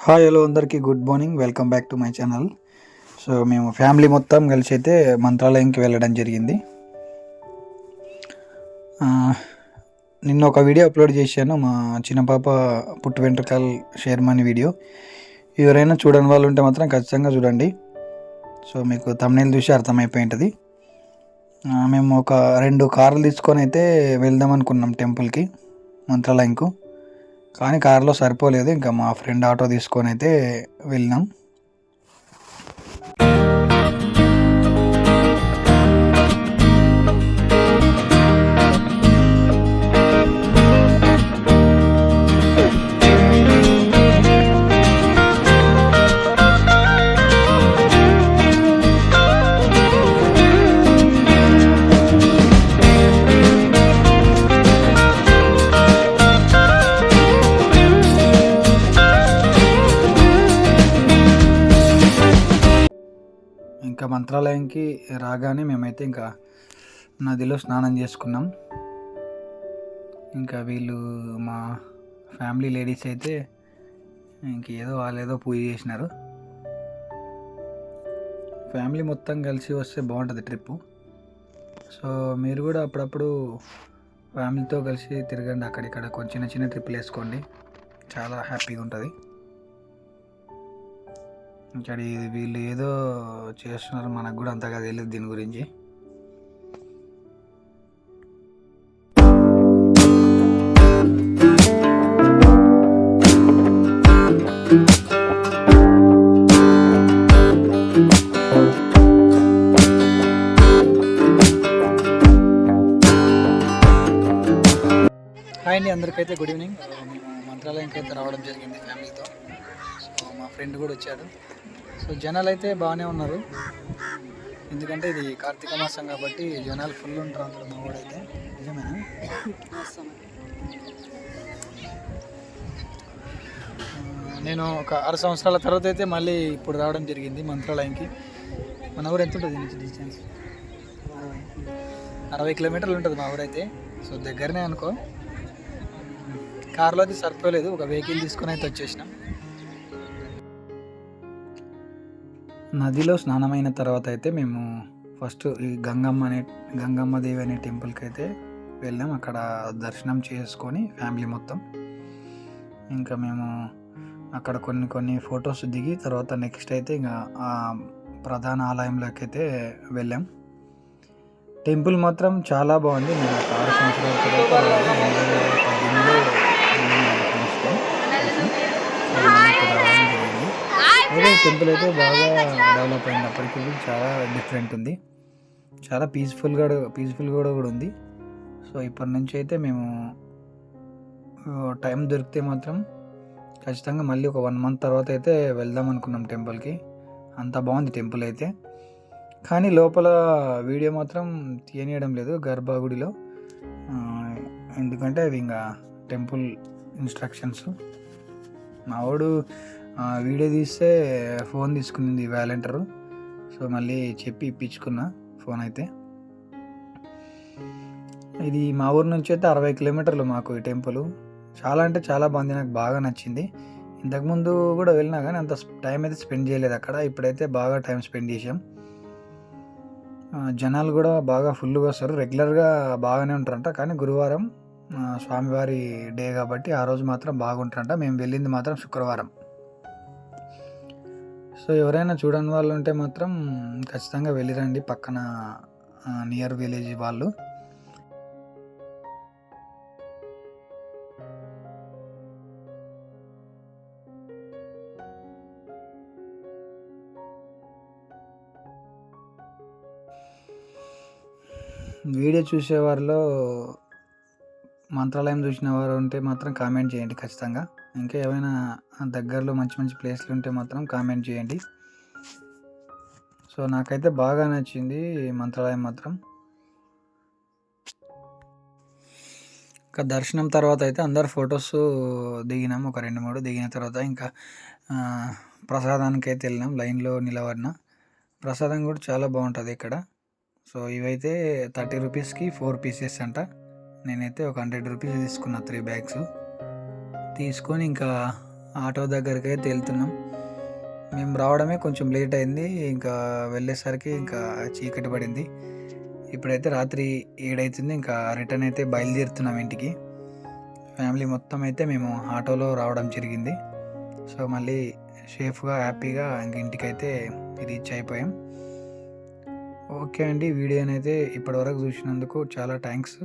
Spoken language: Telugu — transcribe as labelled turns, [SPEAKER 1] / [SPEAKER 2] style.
[SPEAKER 1] హాయ్ హలో అందరికీ good morning. Welcome back to my channel. So మేము ఫ్యామిలీ మొత్తం కలిసి అయితే మంత్రాలయంకి వెళ్ళడం జరిగింది. నిన్న ఒక వీడియో అప్లోడ్ చేశాను, మా చిన్న పాప పుట్టు వెంట్రుకలు షేర్మని వీడియో. ఎవరైనా చూడని వాళ్ళు ఉంటే మాత్రం ఖచ్చితంగా చూడండి. సో మీకు thumbnail చూసి అర్థమైపోయి ఉంటుంది. మేము ఒక 2 కార్లు తీసుకొని అయితే వెళ్దాం అనుకున్నాం టెంపుల్కి, మంత్రాలయంకు. కానీ కారులో సరిపోలేదు, ఇంకా మా ఫ్రెండ్ ఆటో తీసుకొని అయితే వెళ్ళినాం. ఇంకా మంత్రాలయంకి రాగానే మేమైతే ఇంకా నదిలో స్నానం చేసుకున్నాం. ఇంకా వీళ్ళు మా ఫ్యామిలీ లేడీస్ అయితే ఇంకేదో వాళ్ళేదో పూజ చేసినారు. ఫ్యామిలీ మొత్తం కలిసి వస్తే బాగుంటుంది ట్రిప్పు. సో మీరు కూడా అప్పుడప్పుడు ఫ్యామిలీతో కలిసి తిరగండి, అక్కడిక్కడ కొంచెం చిన్న చిన్న ట్రిప్పులు వేసుకోండి, చాలా హ్యాపీగా ఉంటుంది. ఇక్కడ వీళ్ళు ఏదో చేస్తున్నారు, మనకు కూడా అంతగా తెలియదు దీని గురించి. హాయ్ అండి, అందరికైతే గుడ్ ఈవినింగ్. మేము మంత్రాలయంకి అయితే రావడం జరిగింది ఫ్యామిలీతో. సో మా ఫ్రెండ్ కూడా వచ్చాడు. సో జనాలు అయితే బాగానే ఉన్నారు, ఎందుకంటే ఇది కార్తీక మాసం కాబట్టి జనాలు ఫుల్ ఉంటారు అందరూ. మా వాడైతే నిజమేనా, నేను ఒక 6 సంవత్సరాల తర్వాత అయితే మళ్ళీ ఇప్పుడు రావడం జరిగింది మంత్రాలయంకి. మన ఊరు ఎంత ఉంటుంది నుంచి డిస్టెన్స్? 60 కిలోమీటర్లు ఉంటుంది మా ఊరైతే. సో దగ్గరనే అనుకో. కార్లో అయితే సరిపోలేదు, ఒక వెహికల్ తీసుకొని అయితే వచ్చేసినాం. నదిలో స్నానమైన తర్వాత అయితే మేము ఫస్ట్ ఈ గంగమ్మ దేవి అనే టెంపుల్కి అయితే వెళ్ళాం. అక్కడ దర్శనం చేసుకొని ఫ్యామిలీ మొత్తం ఇంకా మేము అక్కడ కొన్ని ఫొటోస్ దిగి తర్వాత నెక్స్ట్ అయితే ఇంకా ఆ ప్రధాన ఆలయంలోకి అయితే వెళ్ళాం. టెంపుల్ మాత్రం చాలా బాగుంది. నేను ఒక 6 సంవత్సరాల తర్వాత 2018లో అయితే టెంపుల్ అయితే బాగా డెవలప్ అయింది. అప్పటికి చాలా డిఫరెంట్ ఉంది, చాలా పీస్ఫుల్ కూడా ఉంది. సో ఇప్పటి నుంచి అయితే మేము టైం దొరికితే మాత్రం ఖచ్చితంగా మళ్ళీ ఒక 1 మంత్ తర్వాత అయితే వెళ్దాం అనుకున్నాం టెంపుల్కి. అంత బాగుంది టెంపుల్ అయితే. కానీ లోపల వీడియో మాత్రం తీయనీయడం లేదు గర్భగుడిలో, ఎందుకంటే అవి ఇంకా టెంపుల్ ఇన్స్ట్రక్షన్స్. మా వాడు వీడియో తీస్తే ఫోన్ తీసుకునింది వాలంటీరు. సో మళ్ళీ చెప్పి ఇప్పించుకున్నా ఫోన్ అయితే. ఇది మా ఊరు నుంచి అయితే 60 కిలోమీటర్లు మాకు ఈ టెంపుల్. చాలా అంటే చాలా బాగుంది, నాకు బాగా నచ్చింది. ఇంతకుముందు కూడా వెళ్ళినా కానీ అంత టైం అయితే స్పెండ్ చేయలేదు అక్కడ. ఇప్పుడైతే బాగా టైం స్పెండ్ చేసాం. జనాలు కూడా బాగా ఫుల్గా వస్తారు, రెగ్యులర్గా బాగానే ఉంటారంట. కానీ గురువారం స్వామివారి డే కాబట్టి ఆ రోజు మాత్రం బాగుంటారంట. మేము వెళ్ళింది మాత్రం శుక్రవారం. సో ఎవరైనా చూడని వాళ్ళు ఉంటే మాత్రం ఖచ్చితంగా వెళ్ళిరండి, పక్కన నియర్ విలేజ్ వాళ్ళు. వీడియో చూసేవారిలో మంత్రాలయం చూసిన వారు ఉంటే మాత్రం కామెంట్ చేయండి ఖచ్చితంగా. ఇంకా ఏమైనా దగ్గరలో మంచి ప్లేస్లు ఉంటే మాత్రం కామెంట్ చేయండి. సో నాకైతే బాగా నచ్చింది మంత్రాలయం మాత్రం. ఇంకా దర్శనం తర్వాత అయితే అందరు ఫొటోస్ దిగినాం, ఒక 2-3 దిగిన తర్వాత ఇంకా ప్రసాదానికి అయితే వెళ్ళినాం. లైన్లో నిలబడిన ప్రసాదం కూడా చాలా బాగుంటుంది ఇక్కడ. సో ఇవైతే 30 రూపీస్కి 4 పీసెస్ అంట. నేనైతే ఒక 100 రూపీస్ తీసుకున్నా 3 బ్యాగ్స్ తీసుకొని ఇంకా ఆటో దగ్గరికైతే వెళ్తున్నాం. మేము రావడమే కొంచెం లేట్ అయింది. ఇంకా వెళ్ళేసరికి ఇంకా చీకటి పడింది. ఇప్పుడైతే రాత్రి 7 అవుతుంది. ఇంకా రిటర్న్ అయితే బయలుదేరుతున్నాం ఇంటికి. ఫ్యామిలీ మొత్తం అయితే మేము ఆటోలో రావడం జరిగింది. సో మళ్ళీ సేఫ్గా హ్యాపీగా ఇంక ఇంటికైతే రీచ్ అయిపోయాం. ఓకే అండి, వీడియోనైతే ఇప్పటివరకు చూసినందుకు చాలా థ్యాంక్స్.